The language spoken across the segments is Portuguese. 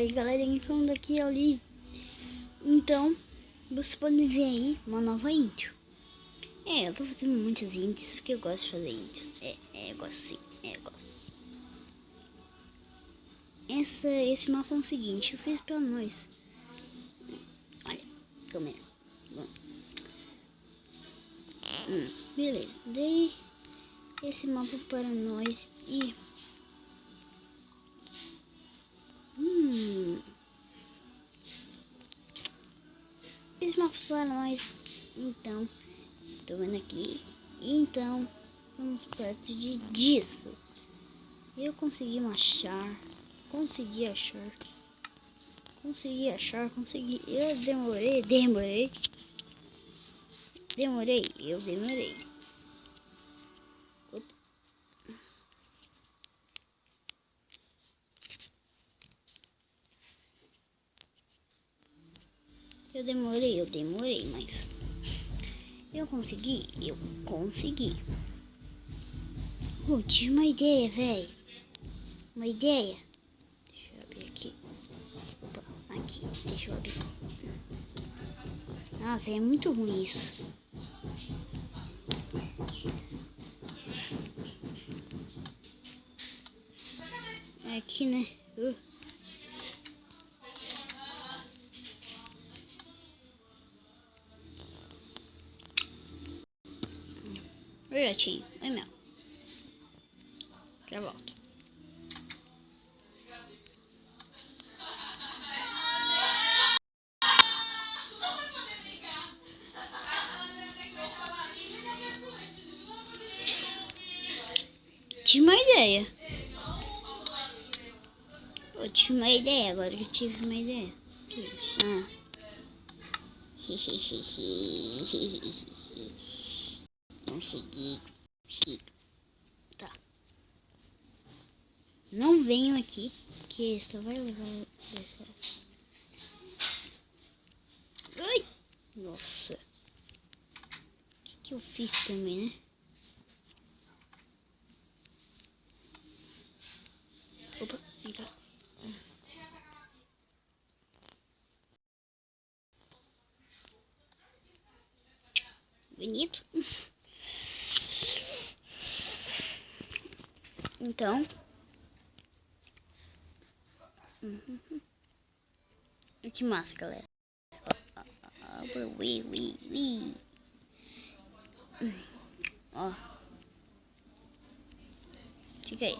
aí, galerinha, então daqui ali. Então, vocês podem ver aí uma nova intro. Eu tô fazendo muitas intros porque eu gosto de fazer intros. Eu gosto sim, eu gosto. Esse mapa é o seguinte, eu fiz pra nós. Olha, câmera. Bom. Beleza, dei esse mapa para nós e... Esse mapa para nós, então, tô vendo aqui, então, vamos perto disso. Eu consegui achar, consegui, eu demorei. Eu demorei, mas eu consegui. Tive uma ideia, velho. Uma ideia. Deixa eu abrir aqui. Opa, aqui, deixa eu abrir. Ah, velho, é muito ruim isso. É aqui, né? Oi, gatinho. Oi, meu. Já volto. Tive uma ideia. Eu tive uma ideia, agora que eu tive uma ideia. Consegui. Tá. Não venham aqui, que só vai levar processo. Ai! Nossa. O que eu fiz também, né? Opa, vem cá. Bonito. Então. Que massa, galera. Ó. Fica aí.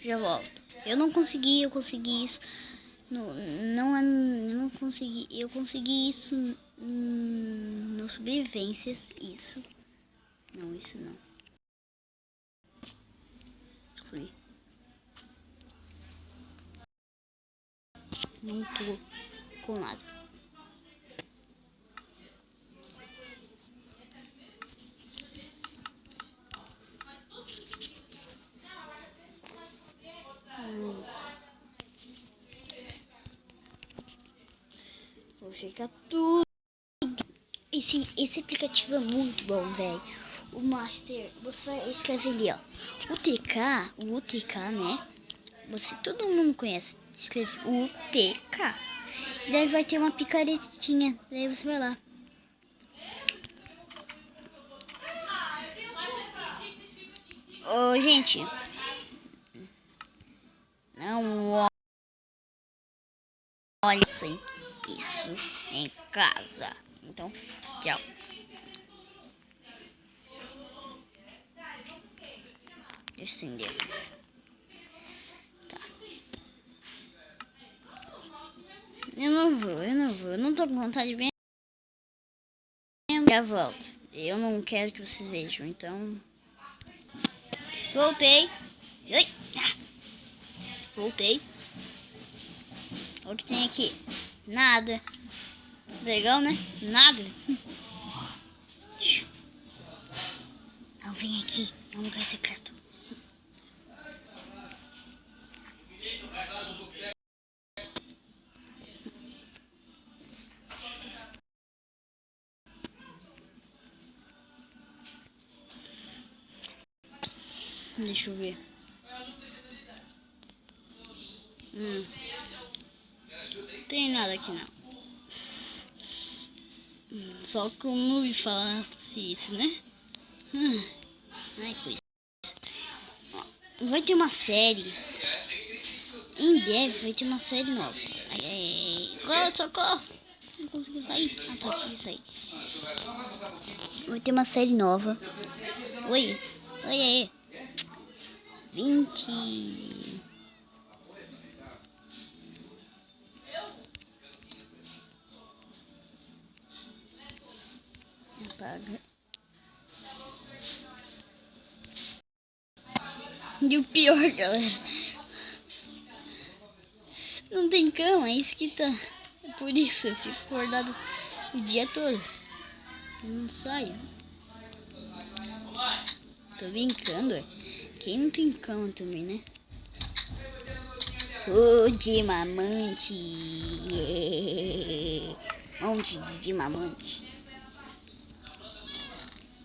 Já volto. Eu consegui isso. Eu não consegui. Eu consegui isso no sobrevivências. Isso. Não, isso não. Fui. Não tô com nada. Vou checar tudo. Esse aplicativo é muito bom, velho. O Master, você vai escrever ali, ó. O UTK, né? Todo mundo conhece. Escreve UTK. E daí vai ter uma picaretinha. Daí você vai lá. Ô, gente. Não olhe isso em casa. Então, tchau. Descendemos. Tá. Eu não tô com vontade de ver. Já volto. Eu não quero que vocês vejam, então. Voltei. Oi. Voltei. O que tem aqui? Nada. Legal, né? Nada. Não, vem aqui. É um lugar secreto. Deixa eu ver. Tem nada aqui não. Só que o noob falasse isso, né? Ai, coisa. Vai ter uma série. Em breve vai ter uma série nova. Ai. Socorro! Não consigo sair. Ah, tá aqui, sair. Vai ter uma série nova. Oi. Oi aí. 20. Apaga. E o pior, galera, não tem cama, é isso que tá. É por isso eu fico acordado o dia todo. Eu não saio. Tô brincando, é. Quem não tem cama também, né? De mamante. Monte de mamante.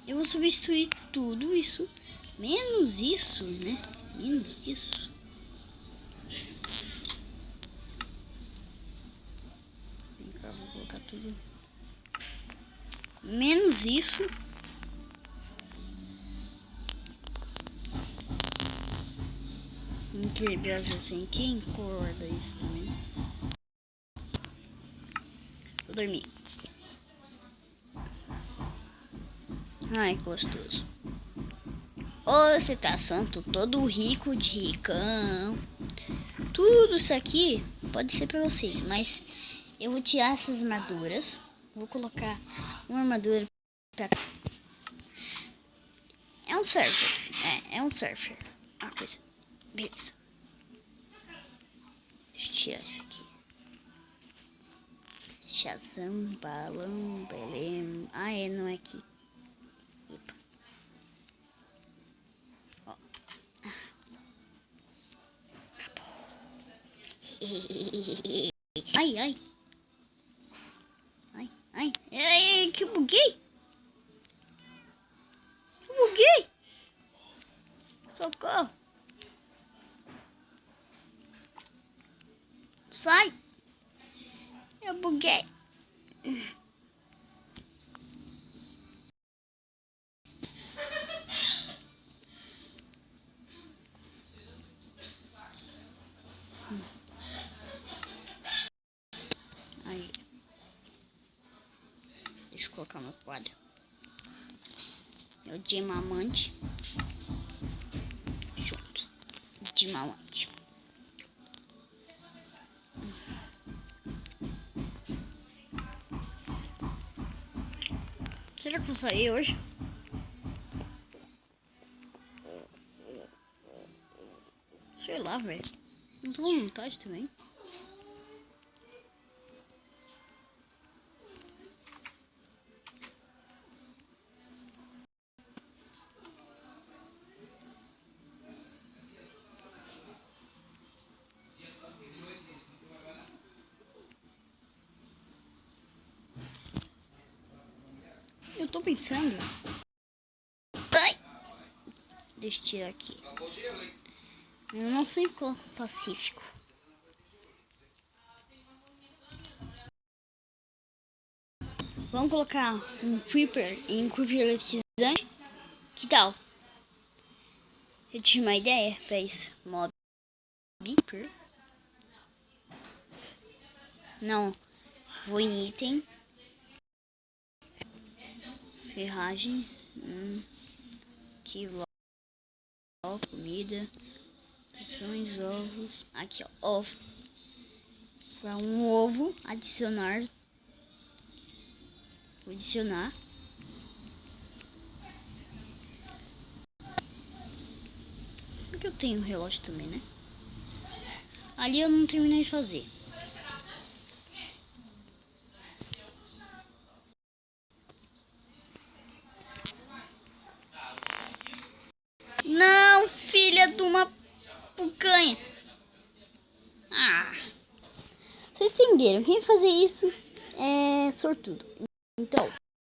Eu vou substituir tudo isso. Menos isso, né? Menos isso. Vem cá, vou colocar tudo. Menos isso. Inquebrável assim. Quem acorda isso também? Vou dormir. Ai, gostoso. Você tá santo, todo rico de ricão. Tudo isso aqui pode ser pra vocês, mas eu vou tirar essas armaduras. Vou colocar uma armadura pra cá. É um surfer. É um surfer. Uma coisa. Beleza. Deixa eu tirar isso aqui. Shazam, balão, belém. Ah, não é aqui. Epa. Ó. Acabou. Ai, ai. Ai, que eu buguei. Socorro. Sai. Eu buguei. Aí. Deixa eu colocar no quadro. É o diamante. Junto. Diamante. Será que eu vou sair hoje? Sei lá, velho. Não tô com vontade também. Eu tô pensando. Ai! Deixa eu tirar aqui. Eu não sei qual Pacífico. Vamos colocar um Creeper em Creeper eletrizante. Que tal? Eu tive uma ideia pra isso. Mob Beeper. Não. Vou em item. Ferragem. Aqui, comida. Ações, ovos. Aqui, ó. Ovo. Para um ovo. Adicionar. Vou adicionar. Porque eu tenho um relógio também, né? Ali eu não terminei de fazer. Não, filha de uma pucanha. Ah. Vocês entenderam? Quem fazer isso é sortudo. Então...